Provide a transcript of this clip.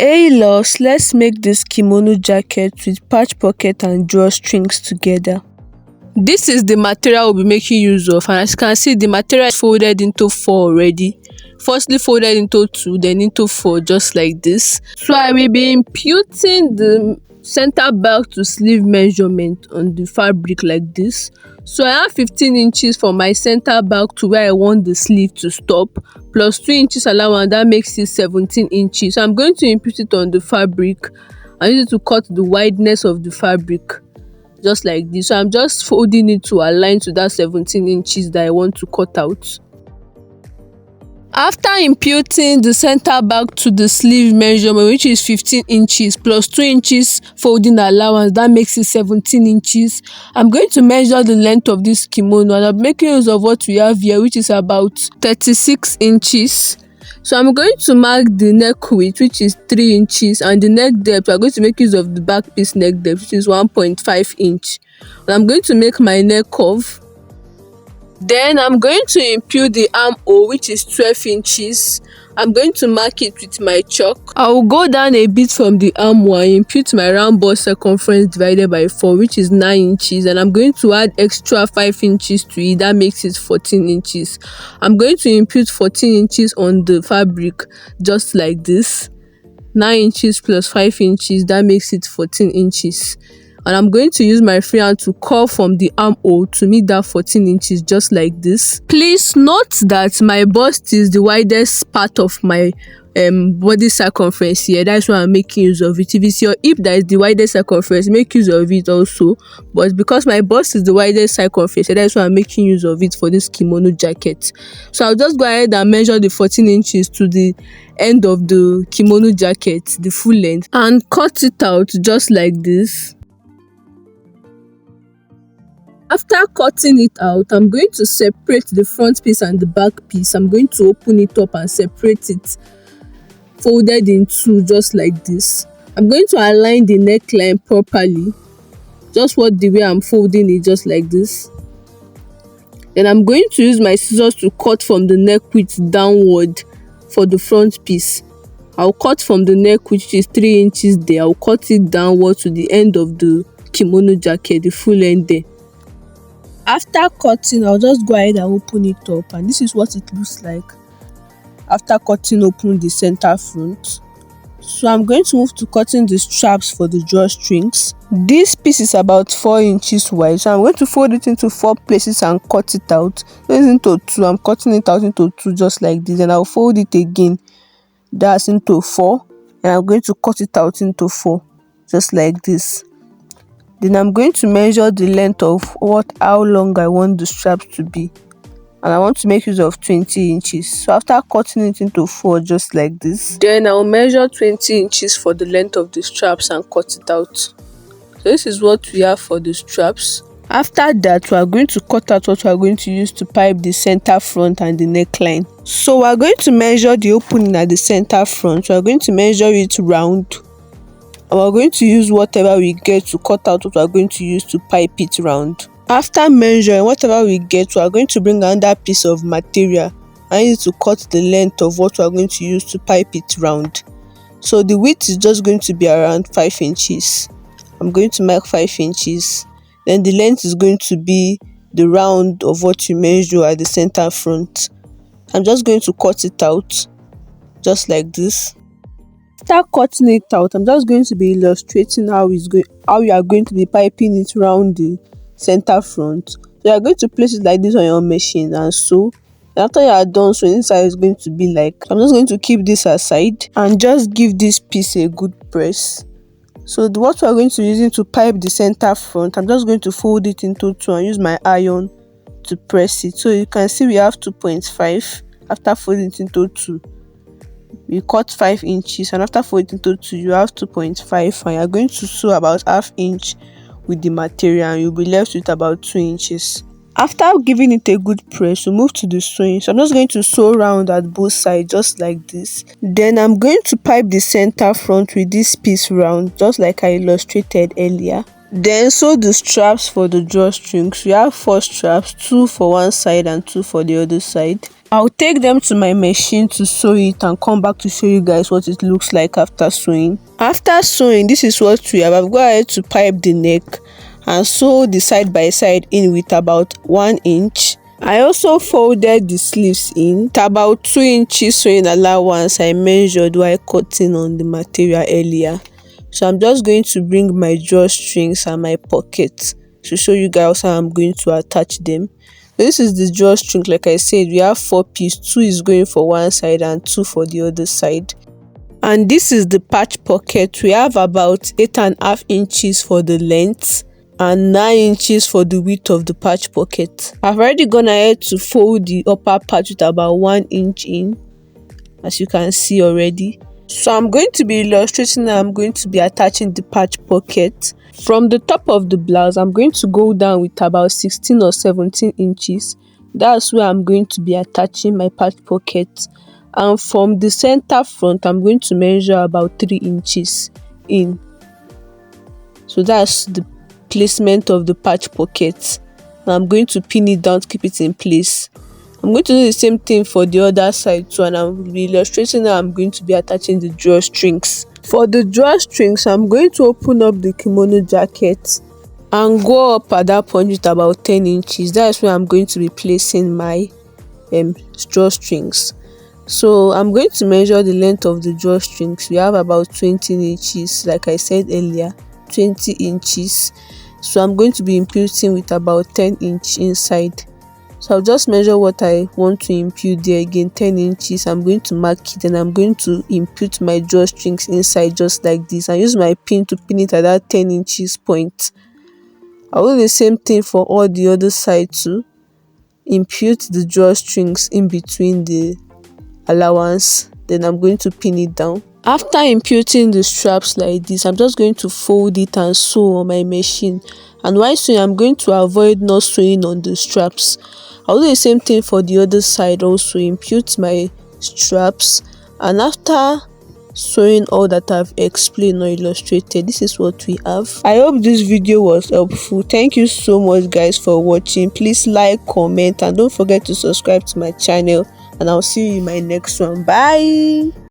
Hey loves, let's make this kimono jacket with patch pocket and drawstrings together. This is the material we'll be making use of, and as you can see, the material is folded into 4 already. Firstly folded into 2, then into 4, just like this. So I will be imputing the center back to sleeve measurement on the fabric like this. So I have 15 inches for my center back to where I want the sleeve to stop, plus 2 inches allowance, that makes it 17 inches. So I'm going to impute it on the fabric. I need to cut the wideness of the fabric just like this. So I'm just folding it to align to that 17 inches that I want to cut out. After imputing the center back to the sleeve measurement, which is 15 inches plus 2 inches folding allowance, that makes it 17 inches. I'm going to measure the length of this kimono, and I'm making use of what we have here, which is about 36 inches. So I'm going to mark the neck width, which is 3 inches, and the neck depth, we're going to make use of the back piece neck depth, which is 1.5 inch. And I'm going to make my neck curve. Then I'm going to impute the armhole, which is 12 inches. I'm going to mark it with my chalk. I will go down a bit from the armhole and impute my round bust circumference divided by 4, which is 9 inches. And I'm going to add extra 5 inches to it. That makes it 14 inches. I'm going to impute 14 inches on the fabric, just like this. 9 inches plus 5 inches, that makes it 14 inches. And I'm going to use my freehand to curve from the armhole to meet that 14 inches, just like this. Please note that my bust is the widest part of my body circumference here. That's why I'm making use of it. If it's your hip that is the widest circumference, make use of it also. But because my bust is the widest circumference, that's why I'm making use of it for this kimono jacket. So I'll just go ahead and measure the 14 inches to the end of the kimono jacket, the full length, and cut it out just like this. After cutting it out, I'm going to separate the front piece and the back piece. I'm going to open it up and separate it, folded in 2, just like this. I'm going to align the neckline properly, just what the way I'm folding it, just like this. Then I'm going to use my scissors to cut from the neck width downward for the front piece. I'll cut from the neck, which is 3 inches there. I'll cut it downward to the end of the kimono jacket, the full end there. After cutting, I'll just go ahead and open it up, and this is what it looks like after cutting open the center front. So I'm going to move to cutting the straps for the drawstrings. This piece is about 4 inches wide, so I'm going to fold it into 4 places and cut it out. This is into 2. I'm cutting it out into 2, just like this, and I'll fold it again, that's into 4, and I'm going to cut it out into 4, just like this. Then I'm going to measure the length of how long I want the straps to be, and I want to make use of 20 inches. So after cutting it into 4, just like this, then I'll measure 20 inches for the length of the straps and cut it out. So this is what we have for the straps. After that, we are going to cut out what we are going to use to pipe the center front and the neckline. So we are going to measure the opening at the center front. We are going to measure it round, and we're going to use whatever we get to cut out what we're going to use to pipe it round. After measuring whatever we get, we are going to bring another piece of material. I need to cut the length of what we are going to use to pipe it round. So the width is just going to be around 5 inches. I'm going to mark 5 inches. Then the length is going to be the round of what you measure at the center front. I'm just going to cut it out, just like this. After cutting it out, I'm just going to be illustrating how you are going to be piping it around the center front. So you are going to place it like this on your machine and sew. And after you are done, so inside is going to be like, I'm just going to keep this aside and just give this piece a good press. So what we are going to be using to pipe the center front, I'm just going to fold it into 2 and use my iron to press it. So you can see we have 2.5 after folding it into 2. We cut 5 inches, and after folding into 2, you have 2.5, and you're going to sew about ½ inch with the material, and you'll be left with about 2 inches. After giving it a good press, we move to the sewing. So I'm just going to sew round at both sides, just like this. Then I'm going to pipe the center front with this piece round, just like I illustrated earlier. Then sew the straps for the drawstrings. We have 4 straps, 2 for one side and 2 for the other side. I'll take them to my machine to sew it and come back to show you guys what it looks like after sewing. After sewing, this is what we have. I've got ahead to pipe the neck and sew the side by side in with about 1 inch. I also folded the sleeves in to about 2 inches sewing allowance I measured while cutting on the material earlier. So I'm just going to bring my drawstrings and my pockets to show you guys how I'm going to attach them. This is the drawstring. Like I said, we have 4 pieces. 2 is going for one side and 2 for the other side. And this is the patch pocket. We have about 8.5 inches for the length and 9 inches for the width of the patch pocket. I've already gone ahead to fold the upper part with about 1 inch in, as you can see already. So I'm going to be illustrating how I'm going to be attaching the patch pocket. From the top of the blouse, I'm going to go down with about 16 or 17 inches. That's where I'm going to be attaching my patch pocket. And from the center front, I'm going to measure about 3 inches in. So that's the placement of the patch pocket. And I'm going to pin it down to keep it in place. I'm going to do the same thing for the other side too, and I'll be illustrating how I'm going to be attaching the drawstrings. For the drawstrings, I'm going to open up the kimono jacket and go up at that point with about 10 inches. That's where I'm going to be placing my drawstrings. So I'm going to measure the length of the drawstrings. We have about 20 inches, like I said earlier, 20 inches. So I'm going to be imputing with about 10 inch inside. So I'll just measure what I want to impute there again, 10 inches. I'm going to mark it and I'm going to impute my drawstrings inside just like this and use my pin to pin it at that 10 inches point. I'll do the same thing for all the other side too. Impute the drawstrings in between the allowance, then I'm going to pin it down. After imputing the straps like this, I'm just going to fold it and sew on my machine. And while sewing, I'm going to avoid not sewing on the straps. I'll do the same thing for the other side also. Impute my straps, and after sewing all that I've explained or illustrated, this is what we have. I hope this video was helpful. Thank you so much guys for watching. Please like, comment, and don't forget to subscribe to my channel, and I'll see you in my next one. Bye.